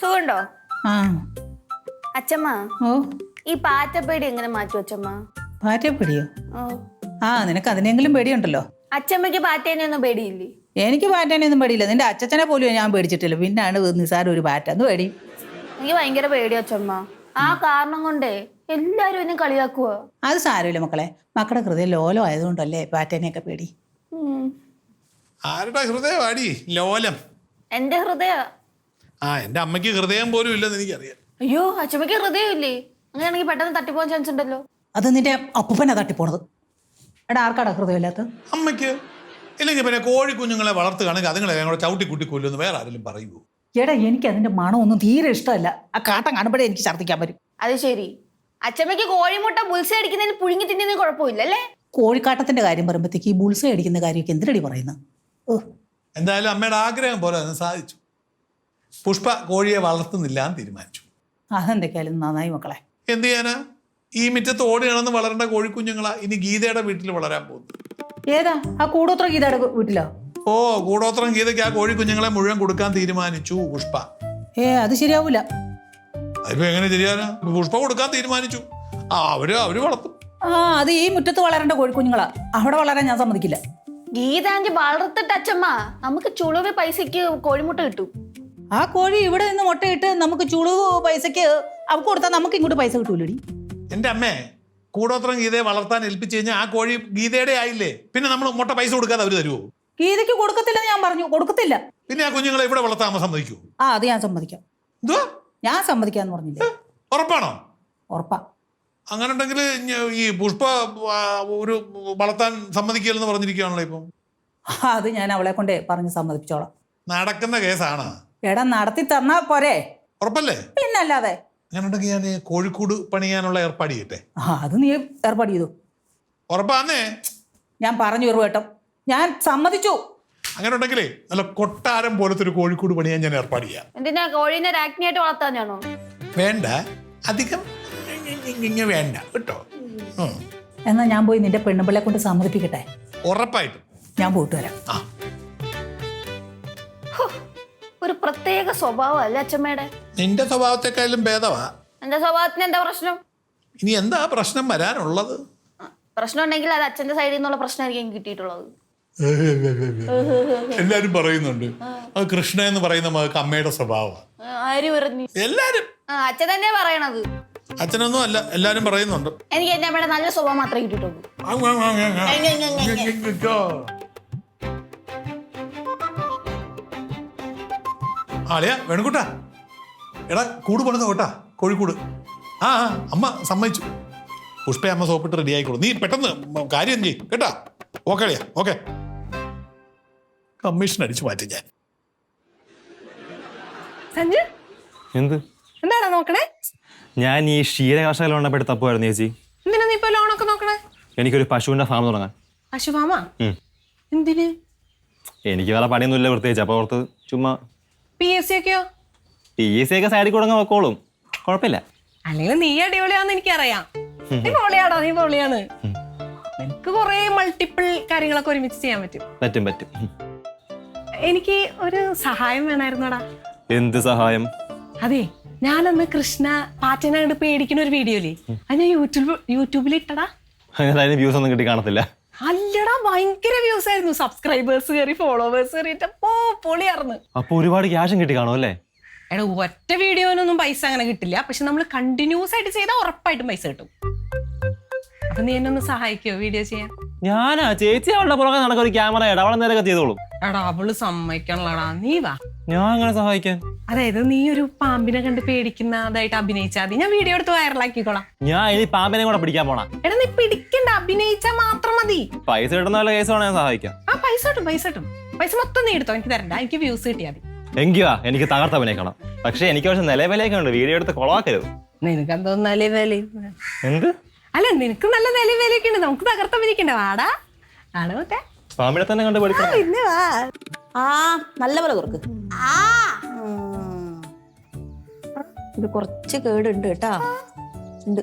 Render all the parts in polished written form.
സുഖമുണ്ടോ? ആ. അച്ഛമ്മ, ഓ, ഈ പാറ്റപ്പേടി എങ്ങനെ മാറ്റും അച്ഛമ്മ? പാറ്റപ്പേടിയോ? ഓ, ആ, നിനക്ക് അതിനെങ്കിലും പേടിയുണ്ടല്ലോ. അച്ഛമ്മക്ക് പാറ്റേനെയൊന്നും പേടിയില്ലേ? എനിക്ക് പാറ്റേനെയൊന്നും പേടിയില്ല. നിന്റെ അച്ഛനെ പോലും ഞാൻ പേടിച്ചിട്ടില്ല. പിന്നാണ് നിസാരം ഒരു പാറ്റ. എന്ന് പേടി. എനിക്ക് ഭയങ്കര പേടി അച്ഛമ്മ. ആ കാരണം കൊണ്ടേ എല്ലാരും എന്നെ കളിയാക്കുക. അത് സാരമില്ല മക്കളെ. മക്കളുടെ ഹൃദയം ലോലം ആയതുകൊണ്ടല്ലേ പാറ്റേനെയൊക്കെ പേടി. ആരുടെ ഹൃദയമാടി ലോലം? എന്റെ ഹൃദയ. എന്റെ അമ്മയ്ക്ക് ഹൃദയം പോലും ഇല്ലെന്ന് എനിക്കറിയാം. അയ്യോ, അച്ഛമ്മക്ക് ഹൃദയം ഇല്ലേ? അങ്ങനെയാണെങ്കിൽ പെട്ടെന്ന് തട്ടിപ്പോകാൻ ചാൻസ് ഉണ്ടല്ലോ. അത് നിന്റെ അപ്പൂപ്പനാ തട്ടിപ്പോണത്. എടാ, ആർക്കാടാ ഹൃദയമില്ലാത്ത? അമ്മയ്ക്ക് ഇല്ലെങ്കിൽ പിന്നെ കോഴിക്കുഞ്ഞുങ്ങളെ വളർത്തുകയാണെങ്കിൽ അതുങ്ങളെ ഞങ്ങളെ ചവിട്ടി കുട്ടി കൊല്ലുമെന്ന് വേറെ ആരെങ്കിലും പറയുമോ? എടാ, എനിക്ക് അതിന്റെ മണമൊന്നും തീരെ ഇഷ്ടമല്ല. ആ കാട്ടം കാണുമ്പോഴേ എനിക്ക് ഛർദ്ദിക്കാൻ വരും. അത് ശരി. അച്ഛമ്മക്ക് കോഴിമുട്ട ബുൾസ അടിക്കുന്നതിന് പുഴുങ്ങി തിന്നുന്നതിന് കുഴപ്പമില്ലല്ലേ? കോഴിക്കാട്ടത്തിന്റെ കാര്യം പറയുമ്പോഴത്തേക്ക് ഈ ബുൾസ അടിക്കുന്ന കാര്യമൊക്കെ എന്തിനടി പറയുന്നത്? എന്തായാലും അമ്മയുടെ ആഗ്രഹം പോലെ അത് സാധിച്ചു. പുഷ്പ കോഴിയെ വളർത്തുന്നില്ല എന്ന് തീരുമാനിച്ചു. അതെന്തൊക്കെയാലും നന്നായി മക്കളെ. എന്ത് ചെയ്യാനാ? ഈ മുറ്റത്ത് ഓടി നടന്ന് വളരേണ്ട കോഴിക്കുഞ്ഞുങ്ങളാ ഇനി ഗീതയുടെ വീട്ടിൽ വളരാൻ പോകുന്നു. ഏതാ ആ കൂടോത്ര ഗീതയുടെ വീട്ടിലോ? ഓ, കൂടോത്രം ഗീതയ്ക്ക് ആ കോഴിക്കുഞ്ഞുങ്ങളെ മുഴുവൻ കൊടുക്കാൻ തീരുമാനിച്ചു പുഷ്പ. അത് ശരിയാവൂല. അതിപ്പോ എങ്ങനെ ശരിയാനാ? പുഷ്പ കൊടുക്കാൻ തീരുമാനിച്ചു. അവര് വളർത്തും. അത് ഈ മുറ്റത്ത് വളരേണ്ട കോഴിക്കുഞ്ഞുങ്ങളാ. അവിടെ വളരാൻ ഞാൻ സമ്മതിക്കില്ല. ഗീതാഞ്ചി വളർത്തിട്ട് അച്ഛമ്മ നമുക്ക് ചുളുവി പൈസക്ക് കോഴിമുട്ട കിട്ടും. ആ കോഴി ഇവിടെ നിന്ന് മുട്ടയിട്ട് നമുക്ക് ചുളുവ് പൈസക്ക് അവർക്ക് കൊടുത്താൽ നമുക്ക് ഇങ്ങോട്ട് പൈസ കിട്ടൂലടി. എന്റെ അമ്മേ, കൂടോത്രം ഗീതയെ വളർത്താൻ ഏൽപ്പിച്ചു കഴിഞ്ഞാൽ ആ കോഴി ഗീതയുടെ ആയില്ലേ? പിന്നെ നമ്മൾ മുട്ട പൈസ കൊടുക്കാതെ അവര് തരുമോ? ഗീതയ്ക്ക് കൊടുക്കത്തില്ലെന്ന് ഞാൻ പറഞ്ഞു. കൊടുക്കത്തില്ല. പിന്നെ ആ കുഞ്ഞുങ്ങളെ ഇവിടെ വളർത്താൻ സമ്മതിക്കുമോ? അത് ഞാൻ സമ്മതിക്കാം. എന്തുവാ? ഞാൻ സമ്മതിക്കാന്ന് പറഞ്ഞില്ലേ? ഉറപ്പാണോ? ഉറപ്പാ. അങ്ങനെ ഉണ്ടെങ്കിൽ ഈ പുഷ്പ ഒരു വളർത്താൻ സമ്മതിക്കില്ലെന്ന് പറഞ്ഞിരിക്കുകയാണല്ലോ ഇപ്പം. അത് ഞാൻ അവളെ കൊണ്ട് പറഞ്ഞ് സമ്മതിപ്പിച്ചോളാം. നടക്കുന്ന കേസാണ്. എടാ, നടത്തി തന്നാ പോരെ? ഉറപ്പല്ലേ? പിന്നല്ലാതെ. അങ്ങനെ ഉണ്ടെങ്കിൽ ഞാൻ കോഴിക്കൂട് പണിയാനുള്ള ഏർപ്പാട് ചെയ്യട്ടെ. അത് നീ ഏർപ്പാട് ചെയ്തു. ഉറപ്പാന്നേ? ഞാൻ പറഞ്ഞു ഒരു വട്ടം. ഞാൻ സമ്മതിച്ചു. അങ്ങനെ ഉണ്ടെങ്കിലേ നല്ല കൊട്ടാരം പോലത്തെ ഒരു കോഴിക്കൂട് പണിയാൻ ഞാൻ ഏർപ്പാട് ചെയ്യാം. എന്തിനാ? കോഴീനെ രാജ്ഞിയായിട്ട് വളർത്താനാണോ? വേണ്ട, അധികം വേണ്ട കേട്ടോ. എന്നാ ഞാൻ പോയി നിന്റെ പെണ്ണുപിള്ളെ കൊണ്ട് സമ്മതിപ്പിക്കട്ടെ? ഉറപ്പായിട്ടും ഞാൻ പോയിട്ട് വരാം. ഒരു പ്രത്യേക സ്വഭാവം അല്ല അച്ഛമ്മയുടെ? നിന്റെ സ്വഭാവത്തെക്കാളും ഭേദവാ. എന്റെ സ്വഭാവത്തിന് എന്താ പ്രശ്നം? ഇനി എന്താ പ്രശ്നം വരാനുള്ളത്? പ്രശ്നം ഉണ്ടെങ്കിൽ അത് അച്ഛന്റെ സൈഡിൽ നിന്നുള്ള പ്രശ്നമായിരിക്കും എനിക്ക് കിട്ടിയിട്ടുള്ളത്. എല്ലാരും പറയുന്നുണ്ട് അത് കൃഷ്ണ എന്ന് പറയുന്ന മകൾക്ക് അമ്മയുടെ സ്വഭാവമാണ്. ആര് പറഞ്ഞു? എല്ലാരും. അച്ഛൻ തന്നെ പറയണത്. അച്ഛനൊന്നും അല്ല, എല്ലാരും പറയുന്നുണ്ട്. എനിക്ക് എന്റെ അമ്മയുടെ നല്ല സ്വഭാവം മാത്രമേ കിട്ടിയിട്ടുള്ളൂ. ആളിയാ വേണുകൂട്ടാ, എടാ കൂട് പണിത കേട്ടാ, കോഴിക്കൂട്. അമ്മ സമ്മതിച്ചു. പുഷ്പ അമ്മ സോപ്പിട്ട് റെഡി ആയിക്കോളൂ. നീ പെട്ടെന്ന് കാര്യം ചെയ്യും കേട്ടാ. ഓക്കെ അളിയാ, ഓക്കെ. കമ്മീഷൻ അടിച്ചു മാറ്റി ഞാൻ. സഞ്ജു, എന്ത് എന്താടാ നോക്കണേ? ഞാൻ ഈ ക്ഷീര കർഷക ലോൺ എടുത്ത് തപ്പുമായിരുന്നു ചേച്ചി. എന്തിനാ നീ ഇപ്പൊ ലോണൊക്കെ നോക്കണേ? എനിക്കൊരു പശുവിന്റെ ഫാം തുടങ്ങാൻ. പശുഫാമാ? എന്തിന്? എനിക്ക് വേറെ പണിയൊന്നുമില്ല പ്രത്യേകിച്ച്. അപ്പൊ ഓർത്ത് ചുമ്മാ. PSC ഒക്കെയോ? PSC ഒക്കെ സൈഡിൽ കൂടെ വെക്കോളും, കുഴപ്പമില്ല. അല്ലെങ്കിൽ നീ അടിപൊളിയാന്ന് എനിക്കറിയാം. നീ പൊളിയാടാ, നീ പൊളിയാണ്. നിനക്ക് കുറെ മൾട്ടിപ്പിൾ കാര്യങ്ങളൊക്കെ ഒരുമിച്ച് ചെയ്യാൻ പറ്റും. പറ്റും. എനിക്ക് ഒരു സഹായം വേണമായിരുന്നോടാ. എന്ത് സഹായം? അതെ, ഞാനന്ന് കൃഷ്ണ പാറ്റനായിട്ട് പേടിക്കുന്ന ഒരു വീഡിയോയില്ലേ, അത് ഞാൻ യൂട്യൂബിൽ ഇട്ടടാ. അതിന് വ്യൂസ് ഒന്നും കിട്ടി കാണത്തില്ല. അല്ലടാ, ഭയങ്കര വ്യൂസ് ആയിരുന്നു. സബ്സ്ക്രൈബേഴ്സ് കയറി, ഫോളോവേഴ്സ് കയറിയിട്ട് പൊളിയായിരുന്നു. അപ്പൊ ഒരുപാട് ക്യാഷും കിട്ടി കാണും അല്ലേ? എടാ, ഒറ്റ വീഡിയോനൊന്നും പൈസ അങ്ങനെ കിട്ടില്ല. പക്ഷെ നമ്മൾ കണ്ടിന്യൂസ് ആയിട്ട് ചെയ്താൽ ഉറപ്പായിട്ടും പൈസ കിട്ടും. അപ്പൊ നീ എന്നെ ഒന്ന് സഹായിക്കോ വീഡിയോ ചെയ്യാൻ? ഞാനാ? ചേച്ചി അവളുടെ പുറകെ നടക്കുന്ന ഒരു ക്യാമറ ഇടാ, അവളെ നേരൊക്കെ ചെയ്തോളും. എടാ, അവള് സമ്മതിക്കണല്ലോടാ, നീ വാ. ഞാൻ അങ്ങനെ സഹായിക്കാൻ? അതായത് നീ ഒരു പാമ്പിനെ കണ്ട് പേടിക്കുന്നതായിട്ട് അഭിനയിച്ചാൽ മതി. ഞാൻ വീഡിയോ എടുത്ത് വൈറലാക്കിക്കോളാം. ഞാൻ ഇനി പാമ്പിനെ കൂടെ പിടിക്കാൻ പോണ. എടാ, നീ പിടിക്കണ്ട, അഭിനയിച്ചാ മാത്രം മതി. പൈസ കിട്ടുന്ന വല്ല കേസാണ് ഞാൻ സഹായിക്കാം. പൈസ കിട്ടും. പൈസ മൊത്തം നീ എടുത്തോ, എനിക്ക് തരണ്ട. എനിക്ക് വ്യൂസ് കിട്ടിയാൽ മതി. എങ്കിവാ, എനിക്ക് തകർത്ത് അഭിനയിക്കണം. പക്ഷെ എനിക്ക് പക്ഷെ നിലവിലേക്ക് ഉണ്ട്, വീഡിയോ എടുത്ത് കൊളവാക്കരുത്. നിനക്ക് എന്തോ നിലവില? എന്ത്? അല്ല, നിനക്ക് നല്ല നിലവിലൊക്കെ ഉണ്ട്. നമുക്ക് തകർത്ത് അഭിനയിക്കണ്ട. വാടാ, ആണ് മറ്റേ പാമ്പിനെ തന്നെ കണ്ട് പഠിക്കണം. പിന്നെ വാ. നല്ല പോലെ തുറക്ക്. ഇത് കുറച്ച് കേടുണ്ട് കേട്ടാ. ഉണ്ട്,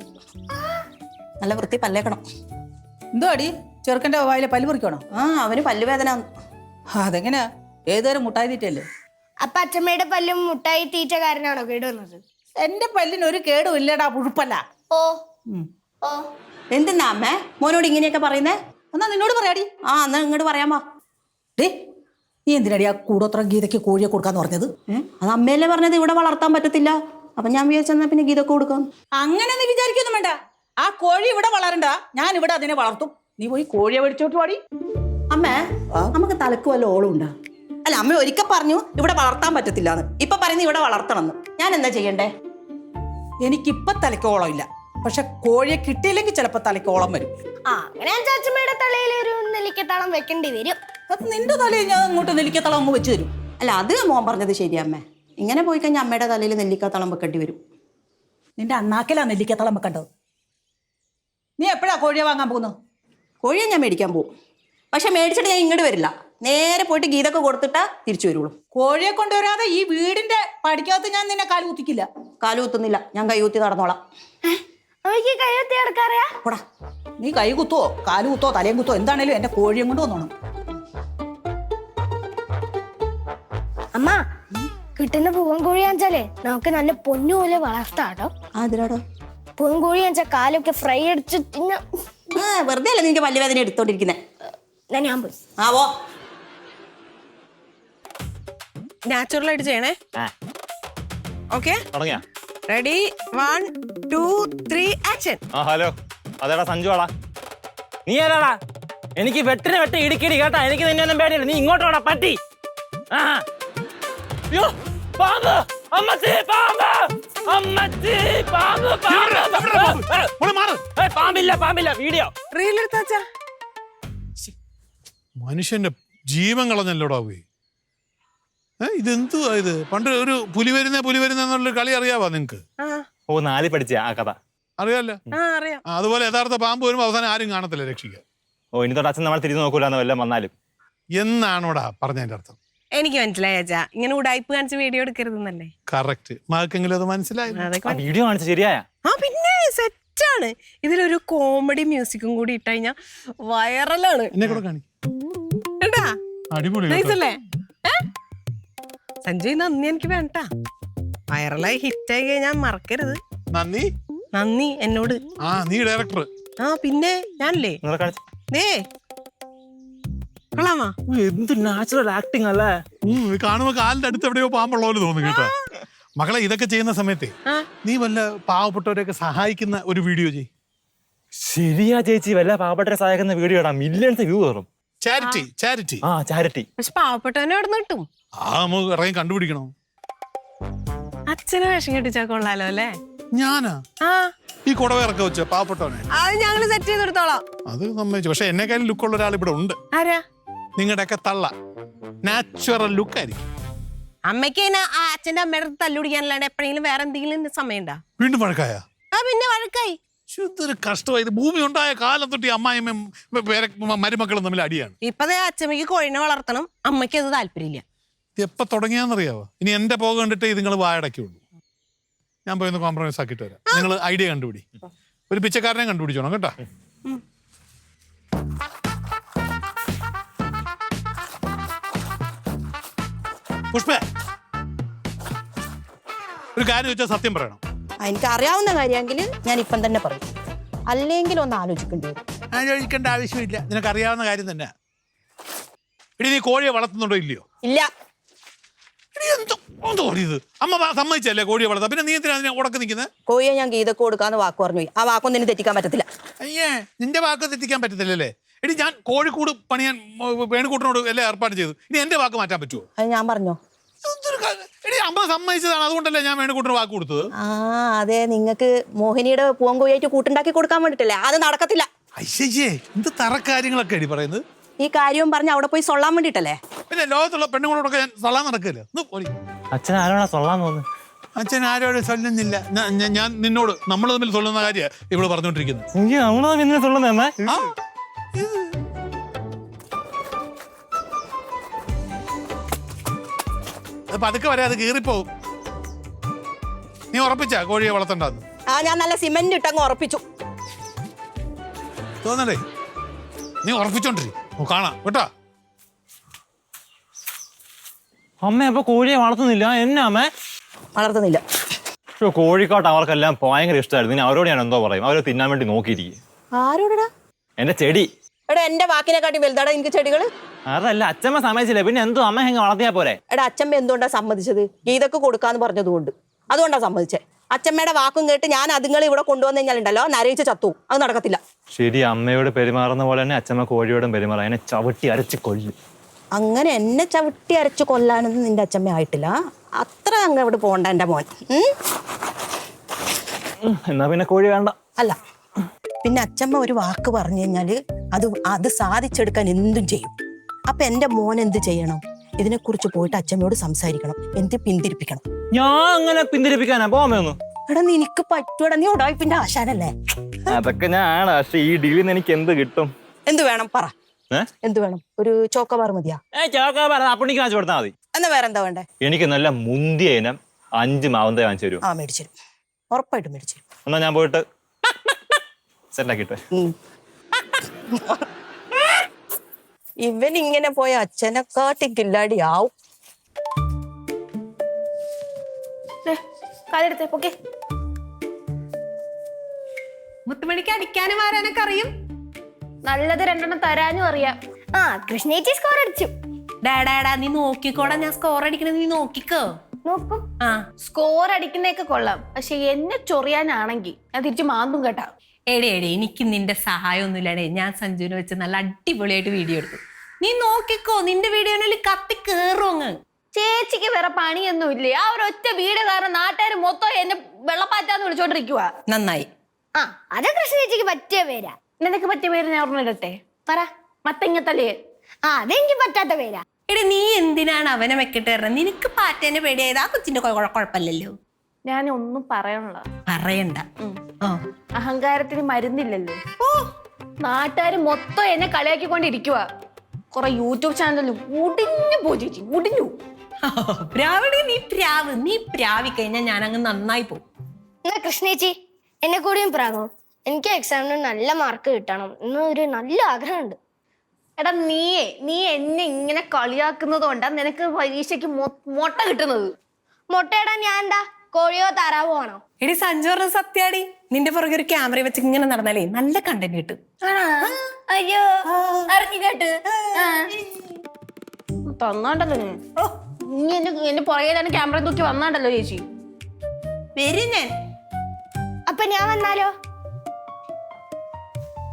നല്ല വൃത്തി പല്ലേക്കണം. എന്തോ അടി, ചെറുക്കൻ്റെ വായിലെ പല്ല് പറിക്കണോ? അവന് പല്ലുവേദന. അതെങ്ങനെയാ? ഏതുവരെ മുട്ടായി തീറ്റല്ലേ? അപ്പൊ അച്ഛമ്മയുടെ പല്ലും മുട്ടായി തീറ്റക്കാരനാണോ കേടുവന്നത്? എന്റെ പല്ലിന് ഒരു കേടും ഇല്ലടാ പുഴുപ്പല്ല. ഓ ഓ എന്തിനാ അമ്മേ മോനോട് ഇങ്ങനെയൊക്കെ പറയുന്നേ? എന്നാ നിന്നോട് പറയാടി. എന്നാ ഇങ്ങോട്ട് പറയാമോ? ഡേ നീ എന്തിനാടി ആ കൂടോത്ര ഗീതയ്ക്ക് കോഴിയെ കൊടുക്കാന്ന് പറഞ്ഞത്? അത് അമ്മയല്ലേ പറഞ്ഞത് ഇവിടെ വളർത്താൻ പറ്റത്തില്ല. അപ്പൊ ഞാൻ വിചാരിച്ചെന്നാ പിന്നെ ഗീതൊക്കെ കൊടുക്കാം. അങ്ങനെ നീ വിചാരിക്കൊന്നും വേണ്ട. ആ കോഴി ഇവിടെ വളരണ്ട, ഞാൻ ഇവിടെ അതിനെ വളർത്തും. നീ പോയി കോഴിയെ മേടിച്ചോട്ട് പാടി. അമ്മേ നമുക്ക് തലക്ക് വല്ല ഓളം ഉണ്ടാ? അല്ല അമ്മ ഒരിക്കൽ പറഞ്ഞു ഇവിടെ വളർത്താൻ പറ്റത്തില്ലാന്ന്, ഇപ്പൊ പറയുന്നു ഇവിടെ വളർത്തണമെന്ന്. ഞാൻ എന്താ ചെയ്യണ്ടേ? എനിക്കിപ്പൊ തലയ്ക്കോളം ഇല്ല, പക്ഷെ കോഴിയെ കിട്ടിയില്ലെങ്കിൽ ചിലപ്പോ തലയ്ക്കോളം വരും. അങ്ങനെ അച്ഛമ്മയുടെ തലയിൽ ഒരു നെല്ലിക്കത്താളം വെക്കേണ്ടി വരും. അത് നിന്റെ തലയിൽ ഞാൻ അങ്ങോട്ട് നെല്ലിക്കത്തളം അമ്മ വെച്ച് തരും. അല്ല അത് മോൻ പറഞ്ഞത് ശരിയാ അമ്മേ. ഇങ്ങനെ പോയി കഴിഞ്ഞാൽ അമ്മയുടെ തലയിൽ നെല്ലിക്കാത്തളം വെക്കേണ്ടി വരും. നിന്റെ അണ്ണാക്കലാ നെല്ലിക്കത്തളം വെക്കേണ്ടത്. നീ എപ്പോഴാ കോഴിയെ വാങ്ങാൻ പോകുന്നത്? കോഴിയെ ഞാൻ മേടിക്കാൻ പോകും, പക്ഷെ മേടിച്ചിട്ട് ഞാൻ ഇങ്ങോട്ട് വരില്ല. നേരെ പോയിട്ട് ഗീതൊക്കെ കൊടുത്തിട്ടാ തിരിച്ചു വരുള്ളൂ. കോഴിയെ കൊണ്ടുവരാതെ ഈ വീടിന്റെ പടിക്കകത്ത് ഞാൻ നിന്നെ കാല് കുത്തിക്കില്ല. കാലുകുത്തുന്നില്ല, ഞാൻ കൈകുത്തി നടന്നോളാം. അവയ്ക്ക് കയ്യെത്തി കിടക്കാറിയാ? പോടാ, നീ കൈ കുത്തുവോ കാല് കുത്തോ തലയും കുത്തോ എന്താണേലും എന്റെ കോഴിയെ കൊണ്ട് വന്നോണം. അമ്മ കിട്ടുന്ന പൂവൻ കോഴി ആണെച്ചാലേ നമുക്ക് നല്ല പൊന്നുപോലെ വളർത്താട്ടോ. അതിനാടോ പൂവൻ കോഴി ആണെച്ചാൽ കാലൊക്കെ ഫ്രൈ അടിച്ച് തിന്ന. വെറുതെ അല്ലേ നിനക്ക് പല്ലുവേദന എടുത്തോണ്ടിരിക്കുന്നേ? ഞാൻ പോയി. ആവോ നാച്ചുറൽ ആയിട്ട് ചെയ്യണേ. ഓക്കെ, തുടങ്ങിയാ? Ready 1 2 3 action. ഹലോ, അതേടാ സഞ്ജു ആടാ. നീ ഏതാടാ? എനിക്ക് വെട്ടിന് വെട്ടി ഇടിക്കിടി കേട്ടാ. എനിക്ക് നിന്നെ ഒന്നും പേടിയില്ല. നീ ഇങ്ങോട്ടോടാ പട്ടി. പാമ്പ്, അമ്മച്ചി പാമ്പ്, അമ്മച്ചി പാമ്പ്, പാമ്പില്ല പാമ്പില്ല. Video reel എടുത്താച്ചാ. മനുഷ്യന്റെ ജീവൻ കളഞ്ഞല്ലോടാ പോയി. ഇതെന്തുവാ ഇത്? പണ്ട് ഒരു പുലി വരുന്ന എന്നുള്ളൊരു കളി അറിയാവാ നിങ്ങക്ക്? ഓ, 4 പഠിച്ച ആ കഥ അറിയാലോ. അറിയാം. അതുപോലെ യഥാർത്ഥ പാമ്പ് വരുമ്പോ അവസാനം ആരും കാണത്തില്ല രക്ഷിക്കാൻ. ഓ, ഇനി തൊട്ട് അച്ഛൻ നമ്മൾ തിരിഞ്ഞു നോക്കൂലെന്ന് വല്ലതും വന്നാലും. എന്നാണോടാ പറഞ്ഞതിന്റെ അർത്ഥം? എനിക്ക് മനസ്സിലായി അച്ഛാ, ഇങ്ങനെ ഉടായ്പ് കാണിച്ച് വീഡിയോ എടുക്കരുതെന്നല്ലേ? കറക്റ്റ്. മകക്കെങ്കിലും അത് മനസ്സിലായി. വീഡിയോ കാണിച്ച ശരിയായ? പിന്നെ സെറ്റാണ്. ഇതിലൊരു കോമഡി മ്യൂസിക്കും കൂടി ഇട്ട് കഴിഞ്ഞാ വൈറലാണ്. എന്നെ കൂടെ കാണി. കേട്ടാ? അടിപൊളി. Nice അല്ലേ? സഞ്ജയ് നന്ദി എനിക്ക് വേണ്ട. വൈറലായി ഹിറ്റായി കഴിഞ്ഞാൽ മറക്കരുത്. നന്ദി. നന്ദി എന്നോട്. നീ ഡയറക്ടർ. പിന്നെ ഞാനല്ലേ. കൊള്ളാമാ? എന്ത് നാച്ചുറൽ ആക്ടിങ് അല്ലേ? കാണുമ്പോ കാലിന്റെ അടുത്ത് എവിടെയോ പാമ്പുള്ള പോലെ തോന്നുന്നു കേട്ടോ. മക്കളെ, ഇതൊക്കെ ചെയ്യുന്ന സമയത്ത് നീ വല്ല പാവപ്പെട്ടവരെയൊക്കെ സഹായിക്കുന്ന ഒരു വീഡിയോ ചെയ്. ശരിയാ ചേച്ചി, വല്ല പാവപ്പെട്ടവരെ സഹായിക്കുന്ന വീഡിയോ ഇടാം. മില്യൺസ് വ്യൂ കയറും. ചാരിറ്റി. ചാരിറ്റി. പക്ഷെ പാവപ്പെട്ടവനെ എവിടെ നിന്ന് കിട്ടും? നമുക്ക് ഇറങ്ങി കണ്ടുപിടിക്കണം. അച്ഛനെ വേഷം കെട്ടിച്ചാ കൊള്ളാലോ അല്ലേ? ഞാനാ ഈ കുടവേറൊക്കെ വെച്ച പാവപ്പെട്ടവനെ അത് ഞങ്ങള് സെറ്റ് ചെയ്തെടുത്തോളാം. അത് സമ്മതിച്ചു. പക്ഷെ എന്നെക്കാളും ലുക്കുള്ള ഒരാൾ ഇവിടെ ഉണ്ട്. ആരാ? നിങ്ങളുടെയൊക്കെ തള്ള നാച്ചുറൽ ലുക്ക് ആയിരിക്കും. അമ്മയ്ക്ക് ആ അച്ഛന്റെ അമ്മയുടെ തല്ലുപിടിക്കാനല്ലാണ്ട് എപ്പോഴെങ്കിലും വേറെ എന്തെങ്കിലും സമയം ഉണ്ടാ? വീണ്ടും വഴക്കായ? പിന്നെ വഴക്കായി. ഇതൊരു കഷ്ടമായി. ഭൂമി ഉണ്ടായ കാലം തൊട്ട് അമ്മായിമ്മയും മരുമക്കളും തമ്മിൽ അടിയാണ്. ഇപ്പതേ അച്ഛമ്മയ്ക്ക് കോഴിനെ വളർത്തണം, അമ്മയ്ക്ക് അത് താല്പര്യമില്ല. ഇത് എപ്പോ തുടങ്ങിയാന്നറിയാവോ? ഇനി എന്റെ പോക കണ്ടിട്ട് നിങ്ങൾ വായടക്കുള്ളൂ. ഞാൻ പോയി ഒന്ന് കോംപ്രമൈസ് ആക്കിയിട്ട് വരാം. നിങ്ങൾ ഐഡിയ കണ്ടുപിടി. ഒരു പിച്ചക്കാരനെ കണ്ടുപിടിച്ചോണം കേട്ടാ. പുഷ്പ, ഒരു കാര്യം വെച്ചാൽ സത്യം പറയണം. എനിക്ക് അറിയാവുന്ന കാര്യമെങ്കിൽ ഞാൻ ഇപ്പം തന്നെ പറയും, അല്ലെങ്കിൽ ഒന്ന് ആലോചിക്കേണ്ടി വരും. ആലോചിക്കേണ്ട ആവശ്യമില്ല, നിനക്ക് അറിയാവുന്ന കാര്യം തന്നെ. ഇനി നീ കോഴിയെ വളർത്തുന്നുണ്ടോ ഇല്ലയോ? ഇല്ല. ഇത് അമ്മ സമ്മതിച്ചല്ലേ കോഴിയെ വളർത്താം? പിന്നെ നീ എന്തിനാ ഉടക്ക് നിൽക്കുന്നത്? കോഴിയെ ഞാൻ ഗീതക്ക് കൊടുക്കാന്ന് വാക്ക് പറഞ്ഞു പോയി. ആ വാക്കൊന്നും നിന്നെ തെറ്റിക്കാൻ പറ്റത്തില്ല. അയ്യേ, നിന്റെ വാക്ക് തെറ്റിക്കാൻ പറ്റത്തില്ലല്ലേ? എടി, ഞാൻ കോഴിക്കൂട് പണിയാൻ വേണുകൂട്ടിനോട് എല്ലാം ഏർപ്പാട് ചെയ്തു. ഇനി എന്റെ വാക്ക് മാറ്റാൻ പറ്റുമോ? അത് ഞാൻ പറഞ്ഞോ? എടി, അമ്മ സമ്മതിച്ചതാണ്, അതുകൊണ്ടല്ലേ ഞാൻ വേണുകൂട്ടിന് വാക്ക് കൊടുത്തത്. അതെ, നിങ്ങൾക്ക് മോഹിനിയുടെ പൂവൻകോഴിയായിട്ട് കൂട്ടുണ്ടാക്കി കൊടുക്കാൻ വേണ്ടിട്ടല്ലേ? അത് നടക്കത്തില്ല. അയ്യേ, എന്ത് തറക്കാര്യങ്ങളൊക്കെ എടി പറയുന്നത്. ഈ കാര്യവും പറഞ്ഞ് അവിടെ പോയി സൊള്ളാൻ വേണ്ടിട്ടല്ലേ? പിന്നെ ലോകത്തുള്ള പെണ്ണുങ്ങളോടൊക്കെ ഞാൻ സൊള്ളാൻ നടക്കില്ല. അച്ഛൻ ആരോടാ സൊള്ളാൻ തോന്നുന്നു? അച്ഛൻ ആരോട് സൊല്ലുന്നില്ല. ഞാൻ നിന്നോട് നമ്മൾ തമ്മിൽ സൊല്ലുന്ന കാര്യം ഇവിടെ പറഞ്ഞോണ്ടിരിക്കുന്നത്. പതുക്കെ വരെ അത് കീറിപ്പോവും. നീ ഉറപ്പിച്ചാ കോഴിയെ വളർത്തണ്ടെന്ന്? ഞാൻ നല്ല സിമെന്റ് ഇട്ടങ്ങ് ഉറപ്പിച്ചു. തോന്നണ്ടേ? നീ ഉറപ്പിച്ചോണ്ടിരി, കാണാം കേട്ടോ. അമ്മ അപ്പൊ കോഴിയെ വളർത്തുന്നില്ല എന്നാ അമ്മ? വളർത്തുന്നില്ല. പക്ഷെ കോഴിക്കോട്ട് അവർക്കെല്ലാം ഭയങ്കര ഇഷ്ടമായിരുന്നു. ഇനി അവരോട് ഞാൻ എന്തോ പറയും, അവരെ തിന്നാൻ വേണ്ടി നോക്കിയിരിക്കും. ആരോടാ? എന്റെ ചെടി. എടാ എന്റെ വാക്കിനെക്കാട്ടി വലുതാടാ എനിക്ക് ചെടികള്. അതല്ല, അച്ഛമ്മ സമ്മതിച്ചില്ല, പിന്നെ എന്തോ അമ്മ എങ്ങനെ വളർത്തിയാ പോരെ? എടാ അച്ഛമ്മ എന്തുകൊണ്ടാ സമ്മതിച്ചത്? ഗീതക്ക് കൊടുക്കാന്ന് പറഞ്ഞതുകൊണ്ട്, അതുകൊണ്ടാ സമ്മതിച്ചേ. അച്ഛമ്മയുടെ വാക്കും കേട്ട് ഞാൻ അതുങ്ങൾ ഇവിടെ കൊണ്ടുവന്നു കഴിഞ്ഞാലുണ്ടല്ലോ നരയിച്ച് ചത്തു. അത് നടക്കത്തില്ല. ശരി, അമ്മയോട് പെരുമാറുന്ന പോലെ തന്നെ അച്ഛമ്മ കോഴിയോടും പെരുമാറും. അതിനെ ചവിട്ടി അരച്ച് കൊല്ലും. അങ്ങനെ എന്നെ ചവിട്ടി അരച്ച് കൊല്ലാനൊന്നും നിന്റെ അച്ഛമ്മ ആയിട്ടില്ല. അത്ര അങ്ങ് ഇവിടെ പോണ്ട എന്റെ മോൻ. എന്നാ പിന്നെ കോഴി വേണ്ട. അല്ല, പിന്നെ അച്ഛമ്മ ഒരു വാക്ക് പറഞ്ഞു കഴിഞ്ഞാല് അത് സാധിച്ചെടുക്കാൻ എന്തും ചെയ്യും. അപ്പൊ എന്റെ മോൻ എന്ത് ചെയ്യണം? ഇതിനെക്കുറിച്ച് പോയിട്ട് അച്ഛമ്മയോട് സംസാരിക്കണം, എന്ത് പിന്തിരിപ്പിക്കണം. ഞാൻ അങ്ങനെ പിന്തിരിപ്പിക്കാനാ പോവാമൊന്നു? എടാ നിനക്ക് പറ്റൂടാ, നീ ഉടായിപ്പിന്റെ ആശാനല്ലേ? അതൊക്കെ ഞാനാണ്. പക്ഷെ ഈ ഡീലിൽ നിന്ന് എനിക്ക് എന്ത് കിട്ടും? എന്ത് വേണം പറ. എന്ത് വേണം? ഒരു ചോക്കോബാർ മതിയാ? അപ്പണിക്ക് വാങ്ങിച്ചു കൊടുത്താൽ മതി. എന്നാ വേറെ എന്താ വേണ്ടേ? എനിക്ക് നല്ല മുന്തിയ ഇനം 5 മാവന്ത വാങ്ങിച്ചു തരും. ആ മേടിച്ചു തരും, ഉറപ്പായിട്ടും മേടിച്ചു തരും. എന്നാ ഞാൻ പോയിട്ട് സെറ്റാക്കിട്ടെ. ഇവൻ ഇങ്ങനെ പോയ അച്ഛനെക്കാട്ടി കില്ലാടി ആവും. കാലെടുത്തേ പൊക്കെ. മുത്തുമണിക്ക് അടിക്കാനും ആരാനൊക്കെ അറിയും. നല്ലത് 2 തരാനും അറിയാം. ആ കൃഷ്ണേച്ചി സ്കോർ അടിച്ചു. ഡാഡാടാ നീ നോക്കിക്കോടാ, ഞാൻ സ്കോർ അടിക്കണത് നീ നോക്കിക്കോ. നോക്കും. ആ സ്കോർ അടിക്കുന്നതൊക്കെ കൊള്ളാം, പക്ഷെ എന്നെ ചൊറിയാനാണെങ്കിൽ ഞാൻ തിരിച്ചു മാന്തും കേട്ടാ. എടേ എനിക്ക് നിന്റെ സഹായം ഒന്നുമില്ലടേ. ഞാൻ സഞ്ജുവിനെ വെച്ച് നല്ല അടിപൊളിയായിട്ട് വീഡിയോ എടുത്തു. നീ നോക്കിക്കോ, നിന്റെ വീഡിയോയിൽ കത്തി കേറും അങ്ങ്. ചേച്ചിക്ക് വേറെ പണിയൊന്നും ഇല്ലേ? ആ ഒരൊറ്റ വീട് കാരണം നാട്ടുകാർ മൊത്തം എന്നെ വെള്ളപ്പാറ്റാന്ന് വിളിച്ചോണ്ടിരിക്കുക. നന്നായി. ആ അത് കൃഷ്ണേച്ചിക്ക് പറ്റിയ പേരാ. നിനക്ക് പറ്റിയ പേര് ഞാൻ ഓർമ്മയിടട്ടെ? പറ. മത്തങ്ങത്തലേ. ആ അതെനിക്ക് പറ്റാത്ത പേരാ. എടേ നീ എന്തിനാണ് അവനെ വെക്കിട്ട് തരണം? നിനക്ക് പാറ്റേന്റെ പേടിയായത് ആ കൊച്ചിന്റെ കുഴപ്പമില്ലല്ലോ. ഞാൻ ഒന്നും പറയണല്ലോ. പറയണ്ട. അഹങ്കാരത്തിന് മരുന്നില്ലല്ലോ. നാട്ടുകാര് മൊത്തം എന്നെ കളിയാക്കിക്കൊണ്ടിരിക്കുക. കുറെ യൂട്യൂബ് ചാനലിൽ ഉടിഞ്ഞു പോ ചേച്ചി, ഉടിഞ്ഞു. പ്രാവണി നീ പ്രാവി കഴിഞ്ഞാൽ ഞാൻ അങ്ങ് നന്നായി പോകും. എന്നാ കൃഷ്ണേച്ചി എന്നെ കൂടിയും പ്രാകോ. എനിക്ക് എക്സാമിന് നല്ല മാർക്ക് കിട്ടണം എന്ന് ഒരു നല്ല ആഗ്രഹമുണ്ട്. എടാ നീ എന്നെ ഇങ്ങനെ കളിയാക്കുന്നത് കൊണ്ടാ നിനക്ക് പരീക്ഷയ്ക്ക് മുട്ട കിട്ടുന്നത്. മുട്ടയിടാൻ ഞാൻ എന്താ കോഴിയോ താറാവോ ആണോ? എടി സഞ്ജു പറഞ്ഞ സത്യാടി. നിന്റെ പുറകെ ഒരു ക്യാമറ വെച്ച് ഇങ്ങനെ നടന്നാലേ നല്ല കണ്ടന്റ് കിട്ടും. അയ്യോ അറിഞ്ഞു കേട്ട് തന്നാണ്ടല്ലോ നീ എന്റെ പുറകെ തന്നെ ക്യാമറ തൂക്കി വന്നാണ്ടല്ലോ ചേച്ചി. വരും ഞാൻ. അപ്പൊ ഞാൻ വന്നാലോ?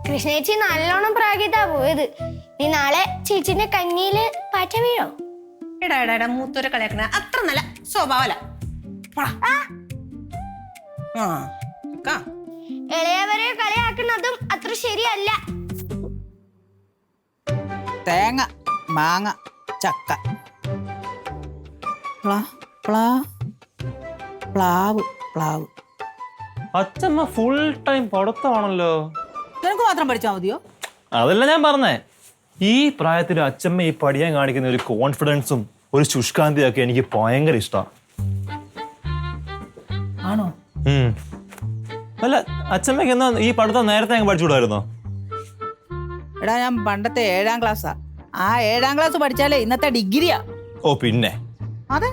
കൃഷ്ണേച്ചി നല്ലോണം പ്രാഗിതാ പോയത്. നീ നാളെ ചേച്ചിന്റെ കഞ്ഞിയില് പാറ്റ വീഴോ? എടാ മൂത്തോരെ കളിയാക്കണ അത്ര നല്ല സ്വഭാവല്ല. ഇളയവരെ കളിയാക്കുന്നതും അത്ര ശരിയല്ല. തേങ്ങ, മാങ്ങ, ചക്ക, പ്ലാവ്. അച്ഛമ്മ ഫുൾ ടൈം പഠിത്തമാണല്ലോ. നിനക്ക് മാത്രം പഠിച്ചാൽ മതിയോ? അതല്ല ഞാൻ പറഞ്ഞേ, ഈ പ്രായത്തിൽ അച്ഛമ്മ ഈ പഠിക്കാൻ കാണിക്കുന്ന ഒരു കോൺഫിഡൻസും ഒരു ശുഷ്കാന്തിയും ഒക്കെ എനിക്ക് ഭയങ്കര ഇഷ്ടമാണ്. ആണോ? അല്ല, അച്ഛമ്മക്ക് എന്നാ ഈ പഠിത്തം നേരത്തെ അങ്ങ് പഠിച്ചുകൂടായിരുന്നോ? എടാ ഞാൻ പണ്ടത്തെ 7ാം ക്ലാസ്സാ. ആ 7ാം ക്ലാസ് പഠിച്ചാലേ ഇന്നത്തെ ഡിഗ്രിയാ. ഓ പിന്നെ. അതെ.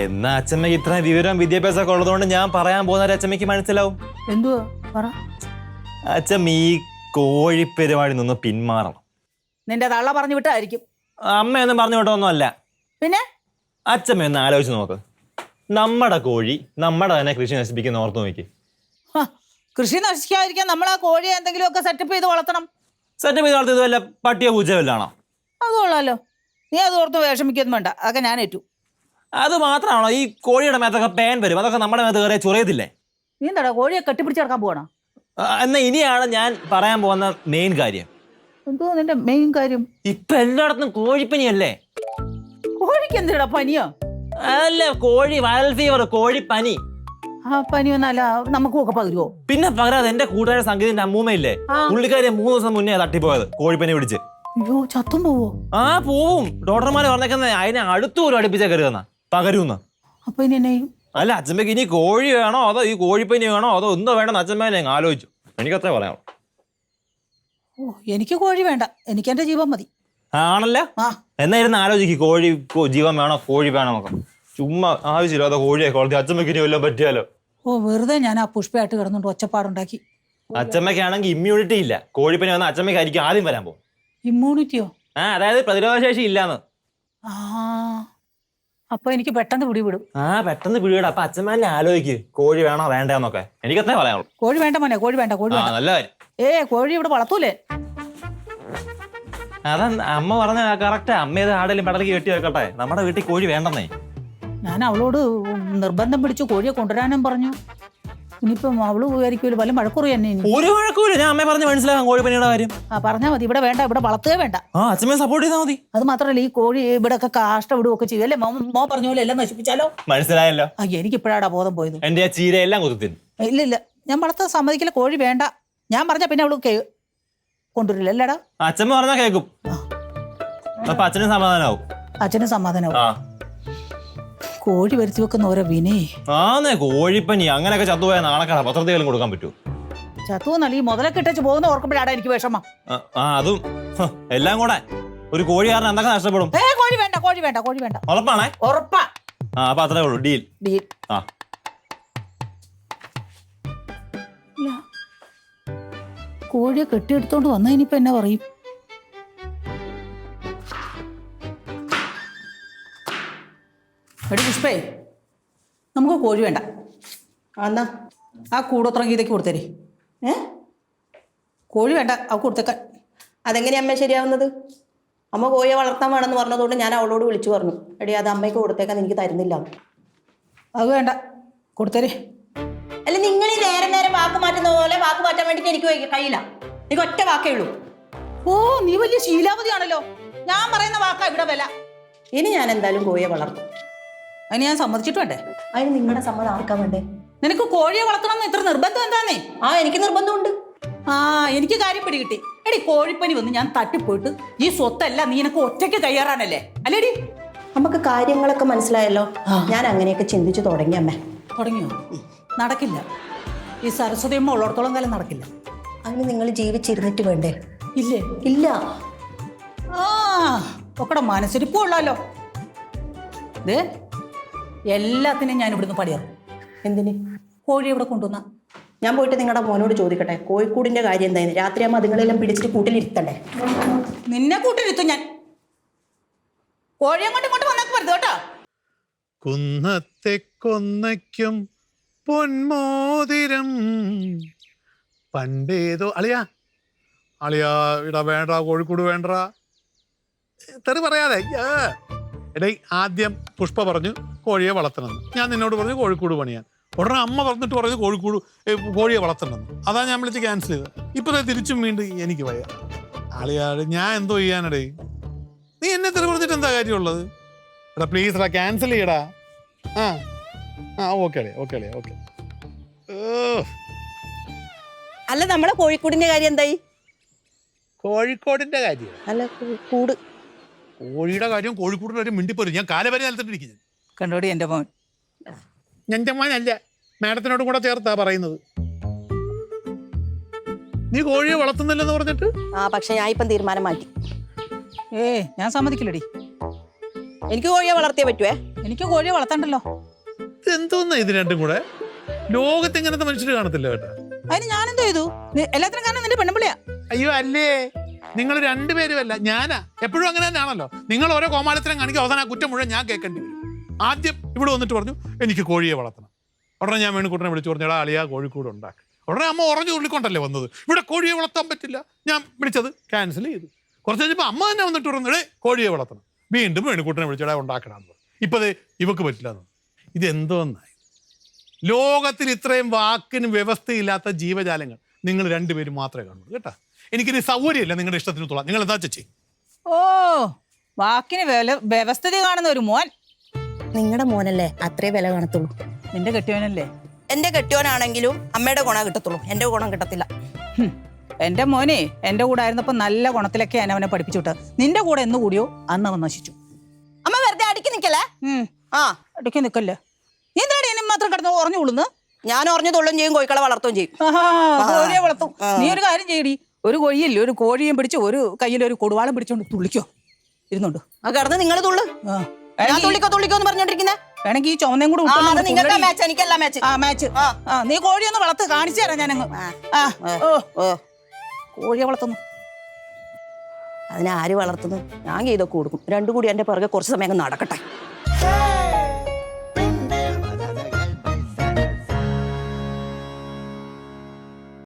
എന്നാ അച്ഛമ്മക്ക് ഇത്രയും വിവരം വിദ്യാഭ്യാസം ഒക്കെ ഉള്ളതുകൊണ്ട് ഞാൻ പറയാൻ പോകുന്ന അച്ഛമ്മക്ക് മനസ്സിലാവും. എന്തുവാ പറ. അച്ഛമ്മ ഈ കോഴിപ്പെരുമാടി നിന്ന് പിന്മാറണം. നിന്റെ തള്ള പറഞ്ഞു വിട്ടായിരിക്കും. അമ്മയൊന്നും പറഞ്ഞു വിട്ടൊന്നും അല്ല. പിന്നെ അച്ഛമ്മ ഒന്ന് ആലോചിച്ച് നോക്ക്. നമ്മുടെ കോഴി നമ്മുടെ തന്നെ കൃഷി നശിപ്പിക്കുന്ന ഓർത്ത് നോക്കി. കൃഷി നശിക്കാതിരിക്കാൻ നമ്മൾ ആ കോഴിയെ എന്തെങ്കിലുമൊക്കെ സെറ്റപ്പ് ചെയ്ത് വളർത്തണം. സെറ്റപ്പ് ചെയ്ത് വളർത്തിയത് വല്ല പട്ടിയോ പൂച്ചയോ വല്ലാണോ? അത് കൊള്ളാലോ. നീ അത് ഓർത്ത് വിഷമിക്കൊന്നും വേണ്ട, അതൊക്കെ ഞാൻ ഏറ്റു. അത് മാത്രമാണോ? ഈ കോഴിയുടെ മേത്തൊക്കെ പേൻ വരും, അതൊക്കെ നമ്മുടെ മേത്ത് കയറിയ ചൊറിയത്തില്ലേ? നീ എന്താടാ കോഴിയെ കെട്ടിപ്പിടിച്ച് കിടക്കാൻ പോകണം? എന്നാ ഇനിയാണ് ഞാൻ പറയാൻ പോകുന്ന മെയിൻ കാര്യം. എന്തോ നിന്റെ മെയിൻ കാര്യം? ഇപ്പൊ എല്ലായിടത്തും കോഴിപ്പനിയല്ലേ? കോഴിക്ക് എന്തിനാ പനിയോ? അല്ല, കോഴി വൈറൽ ഫീവർ, കോഴിപ്പനി. ആ പനി ഒന്നല്ല നമുക്കൊക്കെ പകരുവോ? പിന്നെ പകരാതെ എന്റെ കൂട്ടുകാരുടെ സംഗീതത്തിന്റെ അമ്മൂമ്മയില്ലേ, പുള്ളിക്കാരെ 3 ദിവസം മുന്നേ തട്ടിപ്പോയത് കോഴിപ്പനി പിടിച്ച്. അയ്യോ ചത്തും പോവോ? ആ പോവും. ഡോക്ടർമാര് പറഞ്ഞേക്കുന്ന അതിനെ അടുത്തുപോലും അടുപ്പിച്ചാ കരുതുന്ന പകരുന്ന. അപ്പൊ ഇനി എന്നെ ചെയ്യും? അല്ല, അച്ഛമ്മക്ക് ഇനി കോഴി വേണോ അതോ ഈ കോഴിപ്പനി വേണോ അതോ എന്തോ വേണമെന്ന് അച്ഛമ്മേനെ ആലോചിച്ചു. എനിക്കത്രേ പറയാം. ഓ എനിക്ക് കോഴി വേണ്ട, എനിക്ക് എന്റെ ജീവൻ മതി. ആണല്ലോ. ആ എന്നാ ഇരുന്ന് ആലോചിക്കും കോഴി ജീവൻ വേണോ കോഴി വേണോ നോക്കാം. ചുമ്മാ ആവശ്യമില്ലാതെ കോഴിയെ കൊളത്തി അച്ഛമ്മയ്ക്ക് ഇനി വല്ലതും പറ്റിയാലോ. ഓ വെറുതെ ഞാൻ ആ പുഷ്പയായിട്ട് കിടന്നുകൊണ്ട് ഒച്ചപ്പാടുണ്ടാക്കി. അച്ഛമ്മയ്ക്കാണെങ്കിൽ ഇമ്മ്യൂണിറ്റി ഇല്ല. കോഴിപ്പനി വന്ന അച്ഛമ്മയ്ക്കായിരിക്കും ആദ്യം വരാൻ പോകും. ഇമ്മ്യൂണിറ്റിയോ? അതായത് പ്രതിരോധശേഷി ഇല്ലാന്ന്. ആ അപ്പൊ എനിക്ക് പെട്ടെന്ന് പിടിവിടും. പെട്ടെന്ന് പിടിവിടും. അപ്പൊ അച്ഛമ്മ തന്നെ ആലോചിക്ക് കോഴി വേണോ വേണ്ടെന്നൊക്കെ. എനിക്കത്രേ പറയാനുള്ളൂ. കോഴി വേണ്ട മോനെ, കോഴി വേണ്ട, കോഴി വേണ്ട. നല്ല കാര്യം. കോഴി ഇവിടെ വളർത്തൂലേ? അതാ അമ്മ പറഞ്ഞ കറക്റ്റാ. അമ്മ ഇത് ആടെങ്കിലും പടലേക്ക് കെട്ടി വെക്കട്ടെ. നമ്മുടെ വീട്ടിൽ കോഴി വേണ്ടെന്നേ. ഞാൻ അവളോട് നിർബന്ധം പിടിച്ചു കോഴിയെ കൊണ്ടുവരാനും പറഞ്ഞു. ഇനിയിപ്പം അവള് വിചാരിക്കുമല്ലോ വല്ല മഴക്കുറി തന്നെ. ഒരു വഴക്കൂല. ഞാൻ അമ്മയെ പറഞ്ഞ് മനസ്സിലാക്കാം കോഴിപ്പനിയുടെ കാര്യം. പറഞ്ഞാൽ മതി. ഇവിടെ വേണ്ട, ഇവിടെ വളർത്തുകയേ വേണ്ട. അച്ഛമ്മയെ സപ്പോർട്ട് ചെയ്താൽ മതി. അത് മാത്രമല്ല ഈ കോഴി ഇവിടെ ഒക്കെ കാഷ്ട വിടുകയൊക്കെ ചെയ്യും അല്ലേ? മോ പറഞ്ഞ പോലെ എല്ലാം നശിപ്പിച്ചാലോ? മനസ്സിലായല്ലോ. എനിക്ക് ഇപ്പോഴാടാ ബോധം പോയത്. എന്റെ ആ ചീരയെല്ലാം കുത്തിത്തിൻ. ഇല്ല ഞാൻ വളർത്താൻ സമ്മതിക്കില്ല. കോഴി വേണ്ട ഞാൻ പറഞ്ഞ പിന്നെ അവള് കൊണ്ടുവരില്ല അല്ലേടാ? അച്ഛമ്മ പറഞ്ഞാ കേക്കും. അപ്പൊ അച്ഛനും സമാധാനാവും. അച്ഛനും സമാധാനാവും. കോഴി വരുത്തി വെക്കുന്ന ഓരോ വിനേ. കോഴിപ്പനി അങ്ങനെയൊക്കെ ചത്തുപോയ നാണക്കാണ്. പത്രത്തിലും കൊടുക്കാൻ പറ്റുമോ? ചത്തുവന്നല്ല ഈ മുതലൊക്കെ ഇട്ടു പോകുന്ന ഓർക്കുമ്പോഴാണ് എനിക്ക് വിഷമം. അതും എല്ലാം കൂടെ ഒരു കോഴി കാരണം എന്തൊക്കെ നഷ്ടപ്പെടും. കോഴി വേണ്ട, കോഴി വേണ്ട, കോഴി വേണ്ട. ഉറപ്പാണേ? ഉറപ്പാ. അപ്പൊ അത്രേ ഉള്ളൂ. ഡീൽ. കോഴിയെ കെട്ടിയെടുത്തോണ്ട് വന്ന ഇനിയിപ്പോ എന്നെ പറയും. എടി പുഷ്പേ, നമുക്ക് കോഴി വേണ്ട. എന്നാ ആ കൂടോത്രം ഗീതയ്ക്ക് കൊടുത്തേരെ. കോഴി വേണ്ട, അവ കൊടുത്തേക്കാൻ. അതെങ്ങനെയാ അമ്മ ശരിയാവുന്നത്? അമ്മ കോഴിയെ വളർത്താൻ വേണമെന്ന് പറഞ്ഞതുകൊണ്ട് ഞാൻ അവളോട് വിളിച്ചു പറഞ്ഞു, എടി അത് അമ്മയ്ക്ക് കൊടുത്തേക്കാൻ എനിക്ക് തരുന്നില്ല. അത് വേണ്ട, കൊടുത്തേരെ. അല്ല നിങ്ങൾ ഈ നേരം വാക്ക് മാറ്റുന്ന പോലെ വാക്ക് മാറ്റാൻ വേണ്ടിട്ട് എനിക്ക് കഴിയില്ല. എനിക്ക് ഒറ്റ വാക്കേ ഉള്ളൂ. ഓ നീ വലിയ ശീലാവതിയാണല്ലോ. ഞാൻ പറയുന്ന വാക്കാ ഇവിടെ വില. ഇനി ഞാൻ എന്തായാലും കോഴിയെ വളർത്തും. അതിന് ഞാൻ സമ്മതിച്ചിട്ട് വേണ്ടേ? അതിന് നിങ്ങളുടെ സമ്മതം ആർക്കാൻ വേണ്ടേ? നിനക്ക് കോഴിയെ വളർത്തണം ഇത്ര നിർബന്ധം എന്താന്നേ? എനിക്ക് നിർബന്ധമുണ്ട്. എനിക്ക് കാര്യം പിടികിട്ടി. എടി കോഴിപ്പനി വന്ന് ഞാൻ തട്ടിപ്പോയിട്ട് ഈ സ്വത്തല്ല നീ എനക്ക് ഒറ്റയ്ക്ക് കയ്യേറാനല്ലേ അല്ലേടി? നമുക്ക് കാര്യങ്ങളൊക്കെ മനസ്സിലായല്ലോ. ഞാൻ അങ്ങനെയൊക്കെ ചിന്തിച്ചു തുടങ്ങി അമ്മ. തുടങ്ങിയോ? നടക്കില്ല. ഈ സരസ്വതി അമ്മ ഉള്ളിടത്തോളം കാലം നടക്കില്ല. അതിന് നിങ്ങൾ ജീവിച്ചിരുന്നിട്ട് വേണ്ടേ? ഇല്ലേ? ഇല്ല. ഒക്കടെ മനസ്സിരിപ്പും ഉള്ളല്ലോ. ഇത് എല്ലാത്തിനും ഞാൻ ഇവിടുന്ന് പടിയറും. എന്തിന്? കോഴി ഇവിടെ കൊണ്ടുവന്ന ഞാൻ പോയിട്ട് നിങ്ങളുടെ മോനോട് ചോദിക്കട്ടെ കോഴിക്കൂടിന്റെ കാര്യം എന്തായിരുന്നു? രാത്രിയാകുമ്പോൾ അതുങ്ങളെല്ലാം പിടിച്ചിട്ട് കൂട്ടിലിരുത്തണ്ടേ? നിന്നെ കൂട്ടിലിരുത്തും ഞാൻ. കോഴിയെ കൊണ്ട് ഇങ്ങോട്ട് വന്നേക്ക് വരുത് കേട്ടോ. കുന്നത്തെ കൊന്നയ്ക്കും പൊന്മോതിരം പണ്ടേതോ അളിയാ ഇടാ വേണ്ട കോഴിക്കൂട് വേണ്ട തെറി പറയാതെ. എടേ ആദ്യം പുഷ്പ പറഞ്ഞു കോഴിയെ വളർത്തണം. ഞാൻ നിന്നോട് പറഞ്ഞു കോഴിക്കൂട് പണിയാൻ. ഉടനെ അമ്മ പറഞ്ഞിട്ട് പറഞ്ഞു കോഴിയെ വളർത്തണം. അതാ ഞാൻ വിളിച്ച് ക്യാൻസൽ ചെയ്തത്. ഇപ്പൊ തിരിച്ചും വീണ്ടും എനിക്ക് വയ്യ. അളിയാട് ഞാൻ എന്തോ ചെയ്യാനടേ? നീ എന്നെ തെറി പറഞ്ഞിട്ട് എന്താ കാര്യമുള്ളത്? എടാ പ്ലീസ് എടാ ക്യാൻസൽ ചെയ്യടാ. Okay okay. അല്ല നമ്മളെ കോഴിക്കൂടിന്റെ കാര്യം എന്തായി? കോഴിക്കോടിന്റെ കാര്യം അല്ല കൂട് കോഴിയുടെ കാര്യം കോഴിക്കൂടിന്റെ കാര്യം മിണ്ടിപ്പോരും. ഞാൻ കാലവരെ നിലത്തിട്ടിരിക്കുന്നു. കണ്ടോടി എൻ്റെ മോൻ. എൻ്റെ മോനല്ല, മാഡത്തിനോടും കൂടെ ചേർത്താ പറയുന്നത്. നീ കോഴിയെ വളർത്തുന്നില്ലെന്ന് പറഞ്ഞിട്ട്? പക്ഷെ ഞാൻ ഇപ്പം തീരുമാനം മാറ്റി. ഞാൻ സമ്മതിക്കില്ലടി. എനിക്ക് കോഴിയെ വളർത്തിയേ പറ്റുവേ. എനിക്ക് കോഴിയെ വളർത്തണ്ടല്ലോ. എന്തോന്നാ ഇത് രണ്ടും കൂടെ? ലോകത്ത് ഇങ്ങനത്തെ മനുഷ്യർ കാണത്തില്ല കേട്ടോ. അതിന് ഞാനെന്തോ ചെയ്തു? എല്ലാത്തിനും കാരണം നിന്റെ പെണ്ണുപിള്ളിയാ. അയ്യോ അല്ലേ, നിങ്ങൾ രണ്ടുപേരുമല്ല ഞാനാ. എപ്പോഴും അങ്ങനെ തന്നെയാണല്ലോ. നിങ്ങൾ ഓരോ കോമാളിത്തരം കാണിക്കും, അവസാനം ആ കുറ്റം മുഴുവൻ ഞാൻ കേൾക്കേണ്ടി വരും. ആദ്യം ഇവിടെ വന്നിട്ട് പറഞ്ഞു എനിക്ക് കോഴിയെ വളർത്തണം. ഉടനെ ഞാൻ വേണുക്കുട്ടനെ വിളിച്ചു പറഞ്ഞാൽ അളിയാ കോഴിക്കൂട് ഉണ്ടാക്കി. ഉടനെ അമ്മ ഉറഞ്ഞു തുള്ളിക്കൊണ്ടല്ലേ വന്നത്. ഇവിടെ കോഴിയെ വളർത്താൻ പറ്റില്ല. ഞാൻ വിളിച്ചത് ക്യാൻസൽ ചെയ്തു. കുറച്ച് കഴിഞ്ഞപ്പോൾ അമ്മ തന്നെ വന്നിട്ട് പറഞ്ഞേ കോഴിയെ വളർത്തണം. വീണ്ടും വേണുക്കുട്ടനെ വിളിച്ചടാ ഉണ്ടാക്കണമെന്ന് പറഞ്ഞു. ഇപ്പത് ഇവക്ക് പറ്റില്ല എന്ന്. ഇതെന്തോന്നായി? ലോകത്തിൽ ഇത്രയും വാക്കിന് വ്യവസ്ഥയില്ലാത്ത ജീവജാലങ്ങൾ നിങ്ങൾ രണ്ടുപേരും മാത്രമേ കാണുള്ളൂ കേട്ടാ. എനിക്കിനി സൗകര്യമില്ല നിങ്ങളുടെ ഇഷ്ടത്തിന് തൊള്ളാം. നിങ്ങൾ എന്താ ചേച്ചി? വാക്കിന് വ്യവസ്ഥിതി കാണുന്ന ഒരു മോൻ. നിങ്ങളുടെ മോനല്ലേ അത്രേ വില കാണത്തുള്ളൂ. നിന്റെ കെട്ടിയോനല്ലേ? എന്റെ കെട്ടിയോനാണെങ്കിലും അമ്മയുടെ ഗുണം കിട്ടത്തുള്ളൂ, എന്റെ ഗുണം കിട്ടത്തില്ല. എന്റെ മോനെ എന്റെ കൂടെ ആയിരുന്നപ്പോ നല്ല ഗുണത്തിലൊക്കെ ഞാൻ അവനെ പഠിപ്പിച്ചു വിട്ടത്. നിന്റെ കൂടെ എന്ന് കൂടിയോ അന്ന് അവൻ നശിച്ചു. അമ്മ വെറുതെ അടിക്ക് നിക്കല്ലേ. അടിക്കാൻ നിക്കല്ലേ. നീ എന്താണ് എന്നെ മാത്രം കിടന്ന് ഉറഞ്ഞു കൊള്ളുന്നു? ഞാൻ ഉറഞ്ഞു തൊള്ളും ചെയ്യും, കോഴിക്കളെ വളർത്തുകയും ചെയ്യും. കോഴിയെ വളർത്തും. നീ ഒരു കാര്യം ചെയ്യടി, ഒരു കോഴിയില്ലേ ഒരു കോഴിയും പിടിച്ച് ഒരു കയ്യിൽ ഒരു കൊടുവാളും പിടിച്ചോണ്ട് തുള്ളിക്കോ. ഇരുന്നുണ്ട് ആ കിടന്ന് നിങ്ങൾ തുള്ളു ആ. തുള്ളിക്കോ എന്ന് പറഞ്ഞോണ്ടിരിക്കുന്നേ വേണമെങ്കിൽ ഈ ചുമന്നയും കൂടെ നിങ്ങൾക്ക് മാച്ച് എനിക്കല്ല മാച്ച് ആ മാച്ച് ആ നീ കോഴിയൊന്ന് വളർത്ത് കാണിച്ചു തരാം ഞാനങ്ങ് ആ ഓ കോഴിയെ വളർത്തുന്നു. അതിനെ ആര് വളർത്തുന്നു? ഞാൻ ഇതൊക്കെ കൊടുക്കും. രണ്ടും കൂടി എൻ്റെ പുറകെ കുറച്ച് സമയം അങ്ങ് നടക്കട്ടെ.